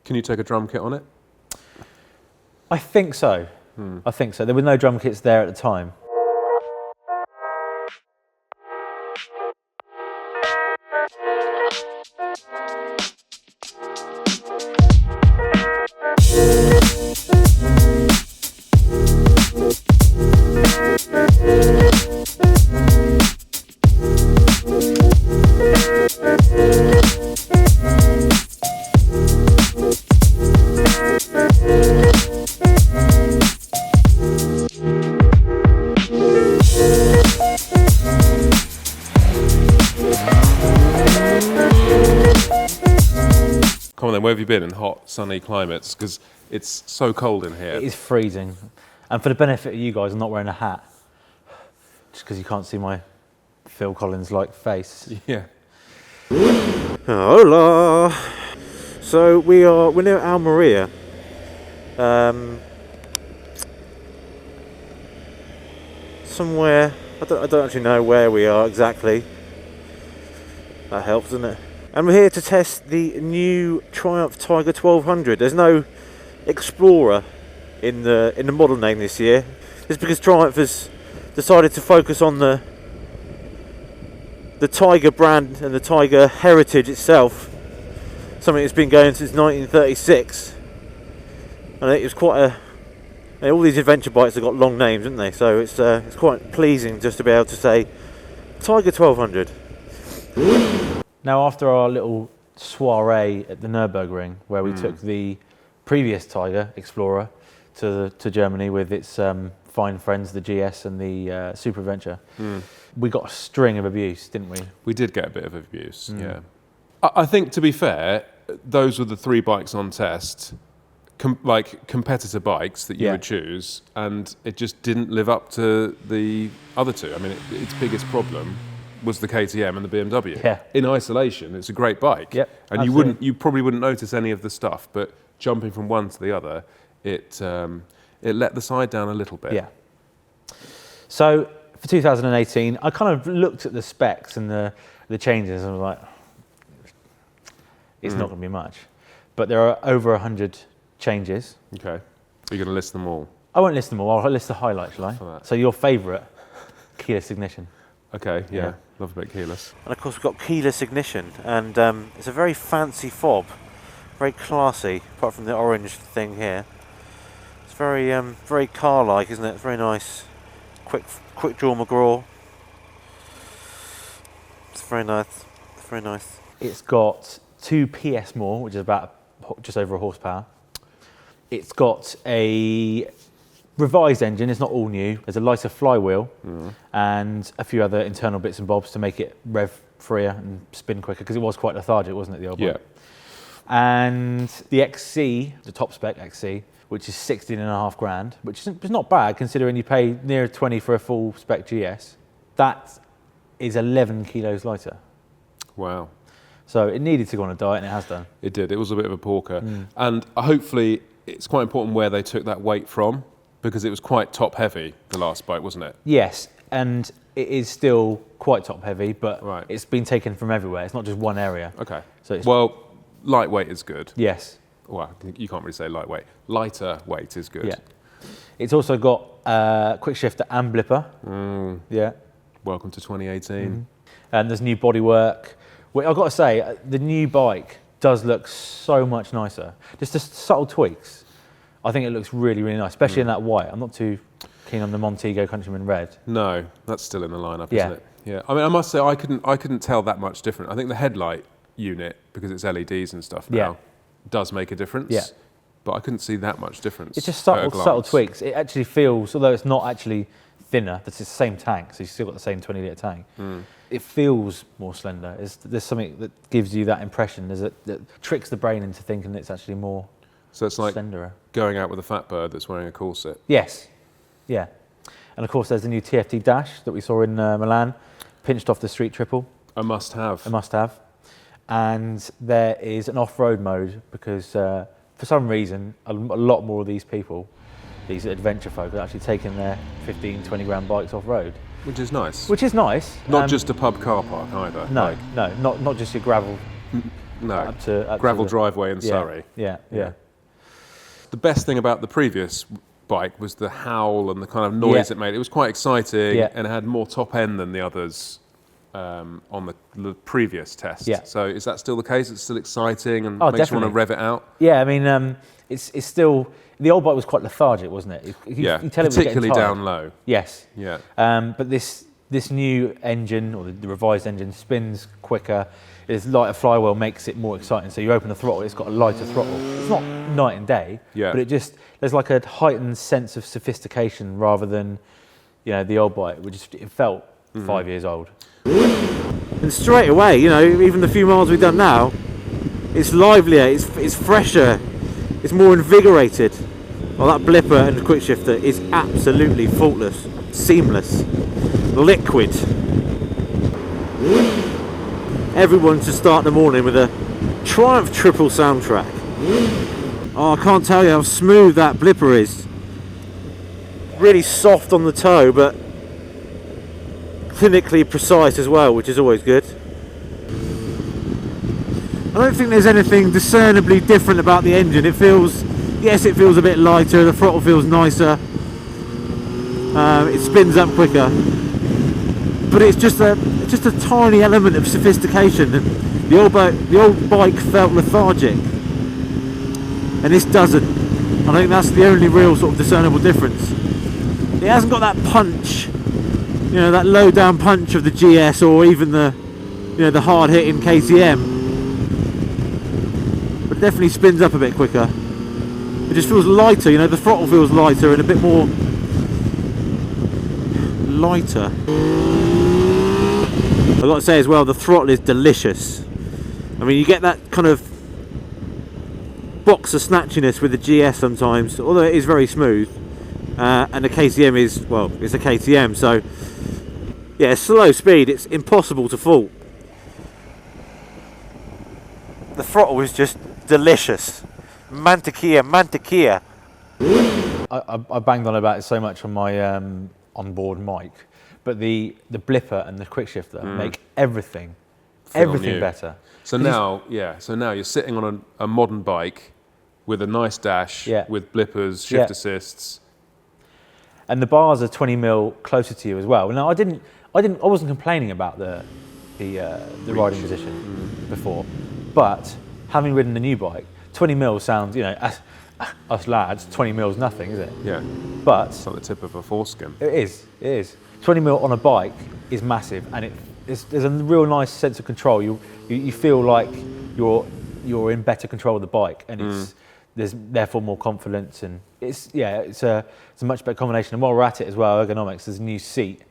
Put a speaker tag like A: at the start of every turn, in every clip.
A: Can you take a drum kit on it?
B: I think so. I think so. There were no drum kits there at the time.
A: Come on then, where have you been in hot, sunny climates? Because it's so cold in here.
B: It is freezing. And for the benefit of you guys, I'm not wearing a hat. Just because you can't see my Phil Collins-like face.
A: Yeah.
C: Hola! So we're near Almeria. Somewhere, I don't actually know where we are exactly. That helps, doesn't it? And we're here to test the new Triumph Tiger 1200. There's no Explorer in the model name this year. It's because Triumph has decided to focus on the Tiger brand and the Tiger heritage itself. Something that's been going since 1936. And it was quite all these adventure bikes have got long names, haven't they? So it's quite pleasing just to be able to say Tiger 1200.
B: Now, after our little soiree at the Nürburgring, where we took the previous Tiger Explorer to Germany with its fine friends, the GS and the Super Adventure, we got a string of abuse, didn't we?
A: We did get a bit of abuse, yeah. I think, to be fair, those were the 3 bikes on test, like competitor bikes that you would choose, and it just didn't live up to the other 2. I mean, its biggest problem was the KTM and the BMW.
B: Yeah.
A: In isolation, it's a great bike.
B: Yep,
A: and
B: absolutely.
A: you probably wouldn't notice any of the stuff, but jumping from one to the other, it let the side down a little bit.
B: Yeah. So for 2018, I kind of looked at the specs and the changes and was like, it's not going to be much. But there are over 100 changes.
A: Okay. Are you going to list them all?
B: I won't list them all. I'll list the highlights, shall I? So your favourite, keyless ignition.
A: Okay, yeah.
B: Yeah.
A: Love a bit keyless.
C: And of course we've got keyless ignition, and it's a very fancy fob, very classy. Apart from the orange thing here, it's very very car-like, isn't it? It's very nice. Quick draw McGraw. It's very nice. It's very nice.
B: It's got 2 PS more, which is about just over a horsepower. It's got a revised engine. It's not all new. There's a lighter flywheel and a few other internal bits and bobs to make it rev freer and spin quicker, because it was quite lethargic, wasn't it, the old one? And the XC, the top spec XC, which is 16.5 grand, which is not bad considering you pay near 20 for a full spec GS. That is 11 kilos lighter.
A: Wow.
B: So it needed to go on a diet, and it has done.
A: It did. It was a bit of a porker. And hopefully it's quite important where they took that weight from, because it was quite top heavy, the last bike, wasn't it?
B: Yes, and it is still quite top heavy, but it's been taken from everywhere. It's not just one area.
A: Okay.
B: So it's,
A: well, lightweight is good.
B: Yes.
A: Well, you can't really say lightweight. Lighter weight is good.
B: Yeah. It's also got quick shifter and blipper. Yeah.
A: Welcome to 2018.
B: And there's new bodywork. Well, I've got to say, the new bike does look so much nicer. Just the subtle tweaks. I think it looks really, really nice, especially in that white. I'm not too keen on the Montego Countryman red.
A: No, that's still in the lineup, isn't it? Yeah. I mean, I must say, I couldn't tell that much different. I think the headlight unit, because it's LEDs and stuff now, does make a difference. Yeah. But I couldn't see that much difference.
B: It's just subtle tweaks. It actually feels, although it's not actually thinner, it's the same tank, so you've still got the same 20-litre tank. It feels more slender. There's something that gives you that impression. That tricks the brain into thinking it's actually more slenderer.
A: Going out with a fat bird that's wearing a corset.
B: Yes, yeah. And of course there's the new TFT Dash that we saw in Milan, pinched off the Street Triple.
A: A must-have.
B: A must-have. And there is an off-road mode because for some reason a lot more of these people, these adventure folk, are actually taking their 15, 20 grand bikes off-road.
A: Which is nice.
B: Which is nice.
A: Not just a pub car park either.
B: No, not just your gravel
A: No,
B: up to
A: gravel
B: the,
A: driveway in
B: yeah,
A: Surrey.
B: Yeah.
A: The best thing about the previous bike was the howl and the kind of noise it made. It was quite exciting, and it had more top end than the others on the previous test.
B: Yeah.
A: So is that still the case? It's still exciting and
B: Oh,
A: makes you want
B: definitely.
A: to rev it out?
B: Yeah, I mean, it's still, the old bike was quite lethargic, wasn't it? You tell it was getting
A: particularly
B: tired.
A: down low.
B: Yes.
A: Yeah.
B: But this new engine, or the revised engine, spins quicker. This lighter flywheel makes it more exciting. So you open the throttle, it's got a lighter throttle. It's not night and day, but there's like a heightened sense of sophistication rather than, the old bike, which it felt 5 years old.
C: And straight away, even the few miles we've done now, it's livelier, it's fresher, it's more invigorated. Well, that blipper and the quick shifter is absolutely faultless, seamless, liquid. Everyone should start the morning with a Triumph triple soundtrack. Oh, I can't tell you how smooth that blipper is. Really soft on the toe, but clinically precise as well, which is always good. I don't think there's anything discernibly different about the engine. It feels a bit lighter, the throttle feels nicer, it spins up quicker, but it's just a tiny element of sophistication. The old bike felt lethargic, and this doesn't. I think that's the only real sort of discernible difference. It hasn't got that punch, that low down punch of the GS or even the hard hitting KTM. But it definitely spins up a bit quicker. It just feels lighter, the throttle feels lighter and a bit more lighter. I've got to say as well, the throttle is delicious. I mean, you get that kind of boxer snatchiness with the GS sometimes, although it is very smooth. And the KTM it's a KTM, so yeah, slow speed, it's impossible to fault. The throttle is just delicious. Mantequilla.
B: I banged on about it so much on my onboard mic, but the blipper and the quick shifter make everything better.
A: So now you're sitting on a modern bike with a nice dash, with blippers, shift assists,
B: and the bars are 20 mil closer to you as well. Now I wasn't complaining about the riding position before, but having ridden the new bike, 20 mil sounds, us lads, 20 mil's nothing, is it?
A: Yeah.
B: But
A: it's on the tip of a foreskin.
B: It is. 20 mil on a bike is massive, and there's a real nice sense of control. You feel like you're in better control of the bike, and there's therefore more confidence, and it's a much better combination. And while we're at it as well, ergonomics, there's a new seat.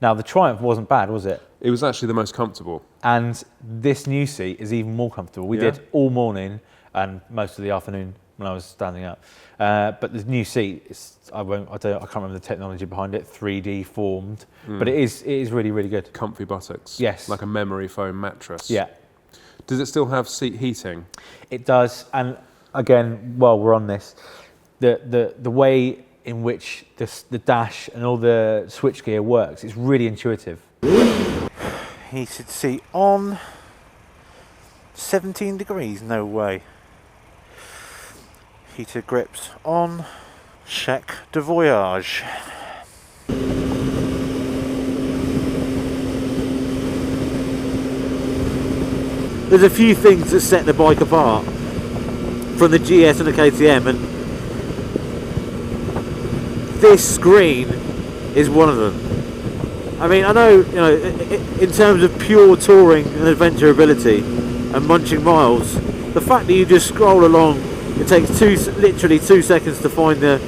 B: Now the Triumph wasn't bad, was it? It
A: was actually the most comfortable.
B: And this new seat is even more comfortable. We did all morning and most of the afternoon when I was standing up. But the new seat, I can't remember the technology behind it, 3D formed, but it is really, really good.
A: Comfy buttocks.
B: Yes.
A: Like a memory foam mattress.
B: Yeah.
A: Does it still have seat heating?
B: It does, and again, while we're on this, the way in which the dash and all the switchgear works, it's really intuitive.
C: Heated seat on. 17 degrees, no way. Heated grips on. Chèque de voyage. There's a few things that set the bike apart from the GS and the KTM, and this screen is one of them. I mean, I know, in terms of pure touring and adventure ability and munching miles, the fact that you just scroll along, it takes literally 2 seconds to find the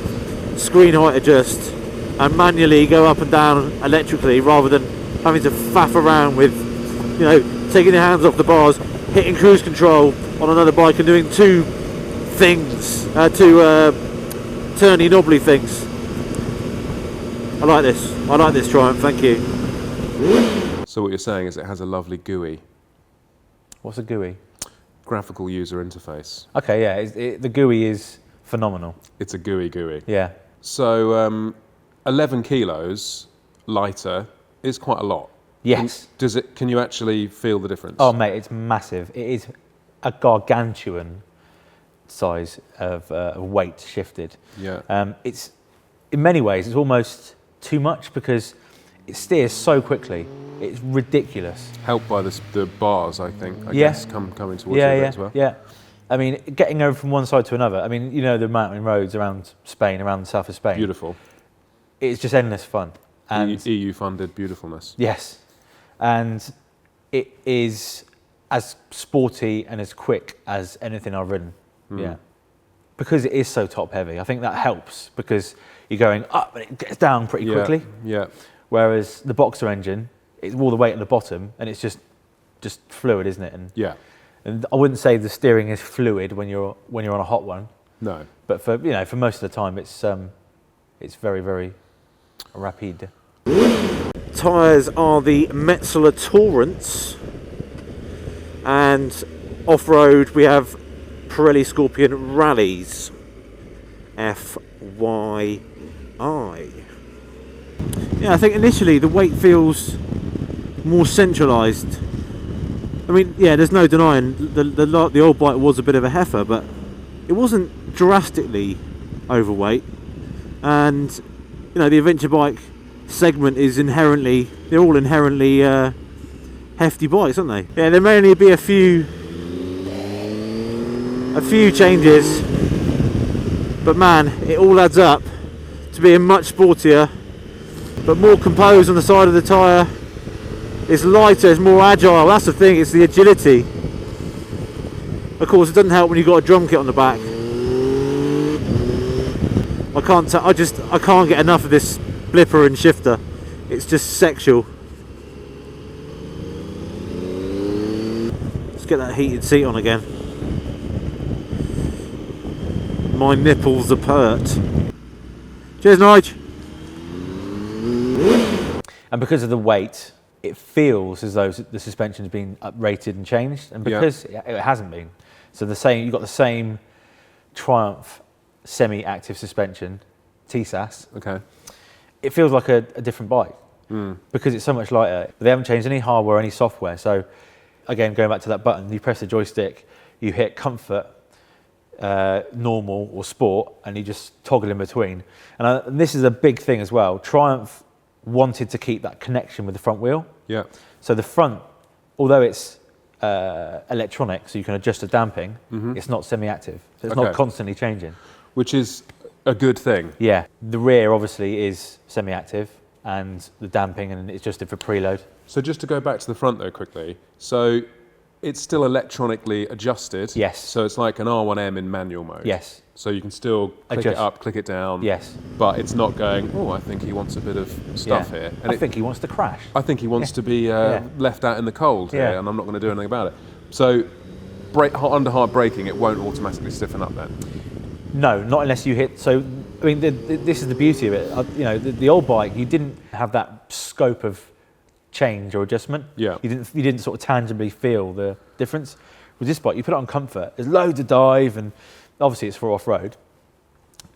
C: screen height adjust and manually go up and down electrically rather than having to faff around with, taking your hands off the bars, hitting cruise control on another bike and doing two turny knobbly things. I like this Triumph, thank you.
A: So what you're saying is it has a lovely GUI.
B: What's a GUI?
A: Graphical user interface.
B: Okay, yeah, the GUI is phenomenal.
A: It's a GUI.
B: Yeah.
A: So 11 kilos lighter is quite a lot.
B: Yes.
A: Can you actually feel the difference?
B: Oh mate, it's massive. It is a gargantuan size of weight shifted.
A: Yeah.
B: It's in many ways it's almost too much because it steers so quickly. It's ridiculous.
A: Helped by the bars, I think. I guess coming towards you a bit as well.
B: Yeah. I mean, getting over from one side to another. I mean, you know, the mountain roads around Spain, around the south of Spain.
A: Beautiful.
B: It's just endless fun. And
A: EU-funded beautifulness.
B: yes, and it is as sporty and as quick as anything I've ridden. Yeah, because it is so top heavy. I think that helps because you're going up and it gets down pretty quickly.
A: Yeah.
B: Whereas the Boxer engine, it's all the weight at the bottom, and it's just fluid, isn't it? And I wouldn't say the steering is fluid when you're on a hot one.
A: No.
B: But for most of the time, it's very, very rapid.
C: Tyres are the Metzeler Torrents, and off-road we have Pirelli Scorpion Rallies FYI. Yeah, I think initially the weight feels more centralised. I mean, yeah, there's no denying the old bike was a bit of a heifer, but it wasn't drastically overweight. And you know, the adventure bike segment is they're all inherently hefty bikes, aren't they? Yeah, there may only be a few changes, but man, it all adds up to being much sportier, but more composed on the side of the tyre. It's lighter, it's more agile. That's the thing, it's the agility. Of course, it doesn't help when you've got a drum kit on the back. I can't get enough of this blipper and shifter. It's just sexual. Let's get that heated seat on again. My nipples are pert. Cheers, Nige.
B: And because of the weight, it feels as though the suspension's been uprated and changed, and because it hasn't been. So you've got the same Triumph semi-active suspension, TSAS.
A: Okay.
B: It feels like a different bike because it's so much lighter. But they haven't changed any hardware, any software. So again, going back to that button, you press the joystick, you hit comfort, normal or sport, and you just toggle in between. And this is a big thing as well. Triumph wanted to keep that connection with the front wheel.
A: Yeah.
B: So the front, although it's electronic, so you can adjust the damping, it's not semi-active. So it's not constantly changing.
A: Which is a good thing.
B: Yeah. The rear obviously is semi-active, and the damping, and it's just for preload.
A: So just to go back to the front though quickly, so it's still electronically adjusted.
B: Yes.
A: So it's like an R1M in manual mode.
B: Yes.
A: So you can still click it up, click it down.
B: Yes.
A: But it's not going, oh, I think he wants a bit of stuff here. And
B: I think he wants to crash.
A: I think he wants to be left out in the cold here, and I'm not going to do anything about it. So under hard braking, it won't automatically stiffen up then?
B: No, not unless you hit. So, I mean, this is the beauty of it. You know, the old bike, you didn't have that scope of change or adjustment.
A: Yeah.
B: You didn't sort of tangibly feel the difference. With this bike, you put it on comfort. There's loads of dive, and obviously it's for off-road.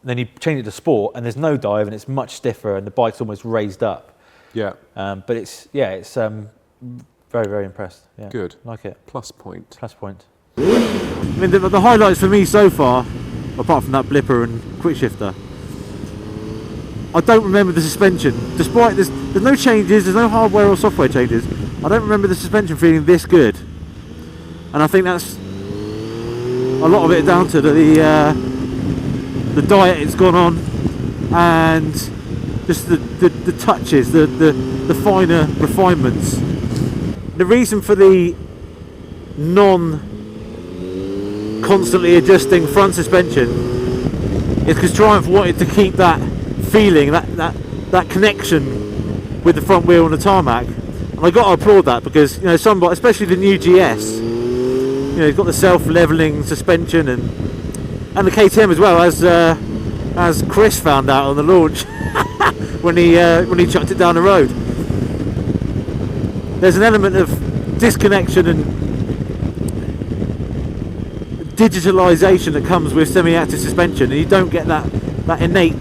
B: Then you change it to sport, and there's no dive, and it's much stiffer, and the bike's almost raised up.
A: Yeah.
B: But it's very, very impressed. Yeah.
A: Good.
B: Like it.
A: Plus point.
B: Plus point.
C: I mean, the highlights for me so far, apart from that blipper and quick shifter, I don't remember the suspension. Despite there's no changes, there's no hardware or software changes, I don't remember the suspension feeling this good. And I think that's a lot of it down to the diet it's gone on, and just the touches, the finer refinements. The reason for the constantly adjusting front suspension is because Triumph wanted to keep that feeling, that connection with the front wheel and the tarmac. And I got to applaud that, because you know, especially the new GS, you know, it's got the self-leveling suspension and the KTM as well, as Chris found out on the launch when he chucked it down the road. There's an element of disconnection and digitalisation that comes with semi-active suspension, and you don't get that innate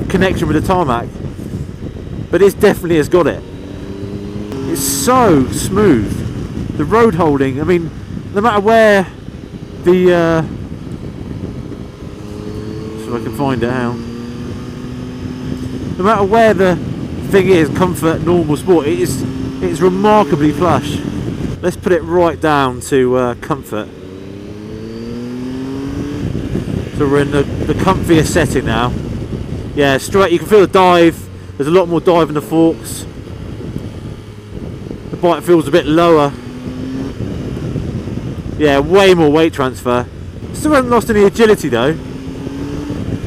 C: connection with the tarmac, but this definitely has got it. It's so smooth. The road holding, I mean, no matter where The so I can find it out. No matter where the thing is, comfort, normal, sport, it's remarkably plush. Let's put it right down to comfort. So we're in the comfiest setting now. Yeah, straight. You can feel the dive. There's a lot more dive in the forks. The bike feels a bit lower. Yeah, way more weight transfer. Still haven't lost any agility though.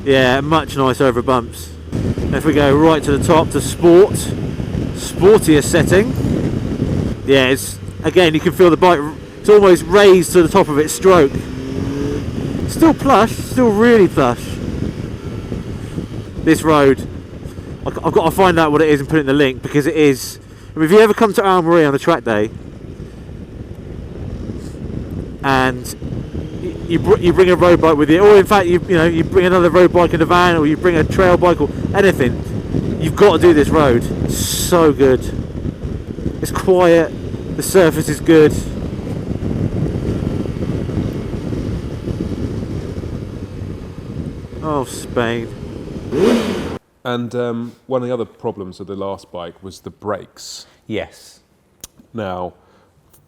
C: Yeah, much nicer over bumps. And if we go right to the top to sport, sportiest setting. Yeah, it's again you can feel the bike. It's almost raised to the top of its stroke. Still plush, still really plush. This road, I've got to find out what it is and put it in the link because it is. I mean, if you ever come to Almeria on a track day and you bring a road bike with you, or in fact you bring another road bike in the van, or you bring a trail bike or anything, you've got to do this road. It's so good. It's quiet. The surface is good. Oh, Spain.
A: And one of the other problems of the last bike was the brakes.
B: Yes.
A: Now,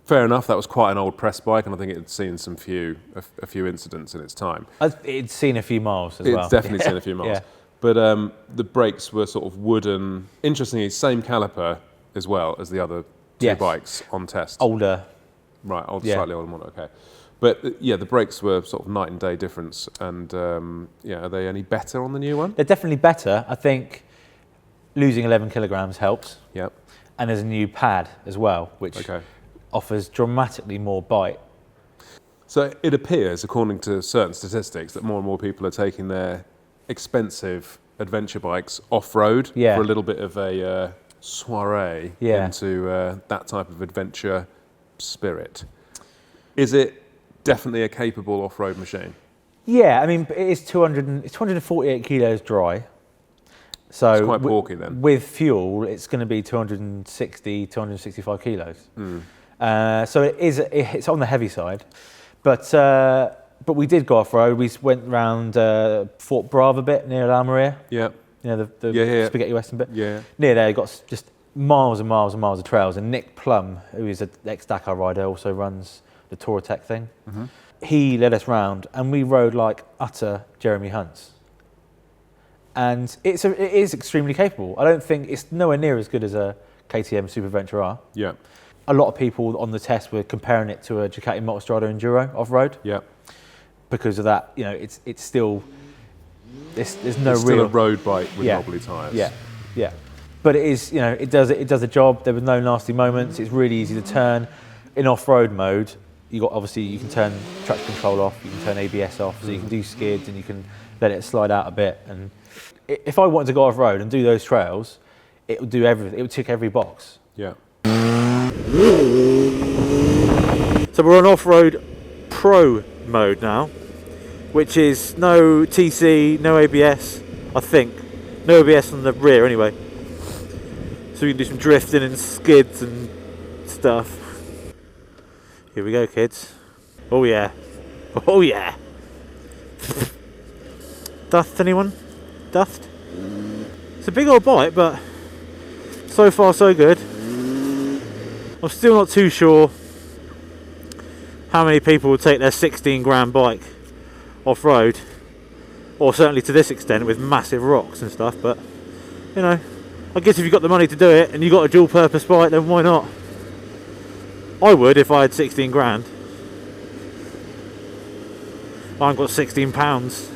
A: fair enough, that was quite an old press bike, and I think it had seen a few incidents in its time.
B: It's seen a few miles as well.
A: It's definitely seen a few miles.
B: Yeah.
A: But the brakes were sort of wooden. Interestingly, same caliper as well as the other two bikes on test.
B: Older.
A: Right, slightly older model, okay. But the brakes were sort of night and day difference. And are they any better on the new one?
B: They're definitely better. I think losing 11 kilograms helps.
A: Yep.
B: And there's a new pad as well, which offers dramatically more bite.
A: So it appears, according to certain statistics, that more and more people are taking their expensive adventure bikes off-road for a little bit of a soiree into that type of adventure spirit. Is it definitely a capable off-road machine?
B: Yeah, I mean, it's 248 kilos dry. So
A: it's quite porky then.
B: With fuel, it's going to be 265 kilos. So it's on the heavy side. But we did go off-road. We went round Fort Brava a bit near Almeria. Yeah. You know, the Spaghetti Western bit?
A: Yeah.
B: Near there, you got just miles and miles and miles of trails. And Nick Plum, who is an ex-Dakar rider, also runs the Touratech thing. Mm-hmm. He led us round and we rode like utter Jeremy Hunts. And it is extremely capable. I don't think it's nowhere near as good as a KTM Super Venture R. Yeah. A lot of people on the test were comparing it to a Ducati Multistrada Enduro off-road. Yeah. Because of that, you know, it's still there's no
A: it's
B: real
A: still a road bike with knobbly tyres.
B: Yeah. Yeah. But it is, you know, it does the job. There were no nasty moments. It's really easy to turn. In off-road mode, you can turn traction control off, you can turn ABS off, so you can do skids and you can let it slide out a bit. And if I wanted to go off-road and do those trails, it would do everything. It would tick every box.
A: Yeah.
C: So we're on off-road pro mode now, which is no TC, no ABS, I think. No ABS on the rear anyway. So we can do some drifting and skids and stuff. Here we go, kids. Oh yeah. Oh yeah. Duft, anyone? Duft? It's a big old bike, but so far so good. I'm still not too sure how many people would take their 16 grand bike off-road, or certainly to this extent with massive rocks and stuff, but you know, I guess if you've got the money to do it and you've got a dual purpose bike, then why not? I would if I had 16 grand. I haven't got 16 pounds.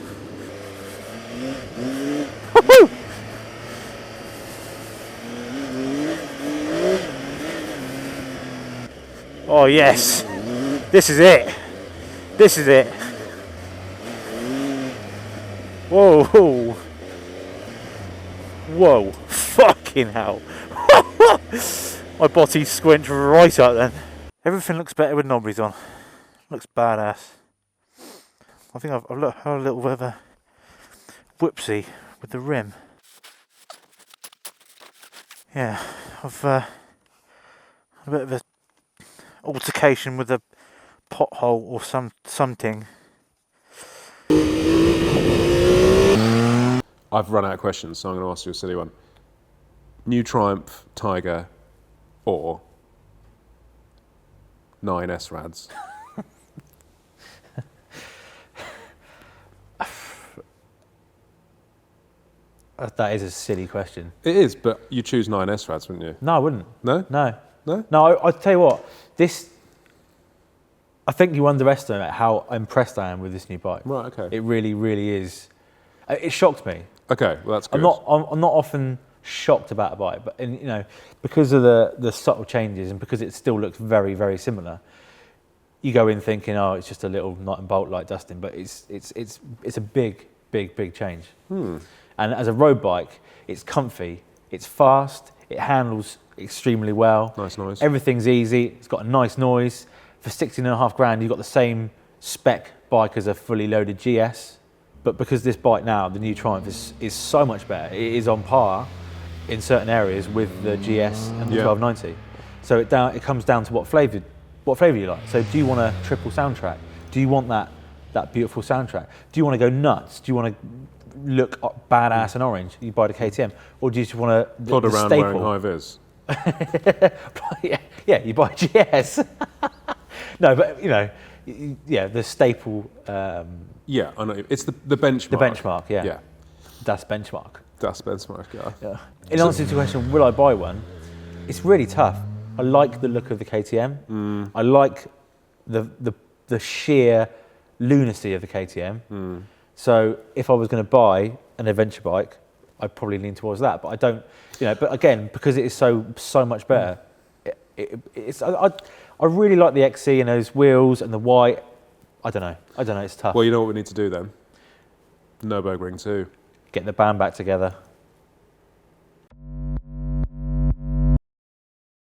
C: Oh yes, this is it. This is it. Whoa, whoa, whoa! Fucking hell! My body squinched right up then. Everything looks better with knobbies on. Looks badass. I think I've had a little bit of a whoopsie with the rim. Yeah, I've had a bit of a altercation with the pothole or something.
A: I've run out of questions, so I'm going to ask you a silly one. New Triumph Tiger or 9S Rads?
B: That is a silly question.
A: It is, but you choose 9S Rads, wouldn't you?
B: No, I wouldn't.
A: No?
B: No.
A: No?
B: No, I'll tell you what, I think you underestimate how impressed I am with this new bike.
A: Right, okay.
B: It really, really is. It shocked me.
A: Okay, well that's good.
B: I'm not often shocked about a bike, but because of the subtle changes and because it still looks very, very similar, you go in thinking, oh, it's just a little nut and bolt like Dustin, but it's a big, big, big change. And as a road bike, it's comfy, it's fast, it handles extremely well.
A: Nice noise.
B: Everything's easy. It's got a nice noise. For 16.5 grand, you've got the same spec bike as a fully loaded GS. But because this bike now, the new Triumph, is so much better, it is on par in certain areas with the GS and the 1290. So it comes down to what flavour you like. So do you want a triple soundtrack? Do you want that beautiful soundtrack? Do you want to go nuts? Do you want to look badass and orange? You buy the KTM, or do you just want to
A: plod around
B: staple?
A: wearing high vis?
B: yeah, you buy a GS. No, but the staple.
A: Yeah, I know. It's the benchmark.
B: The benchmark, yeah.
A: Yeah.
B: That's benchmark.
A: That's benchmark, yeah.
B: In answer to the question, will I buy one? It's really tough. I like the look of the KTM. I like the sheer lunacy of the KTM. So if I was going to buy an adventure bike, I'd probably lean towards that. But I don't, but again, because it is so much better, I really like the XC and those wheels and the white. I don't know, it's tough.
A: Well, you know what we need to do then? Nürburgring 2.
B: Get the band back together.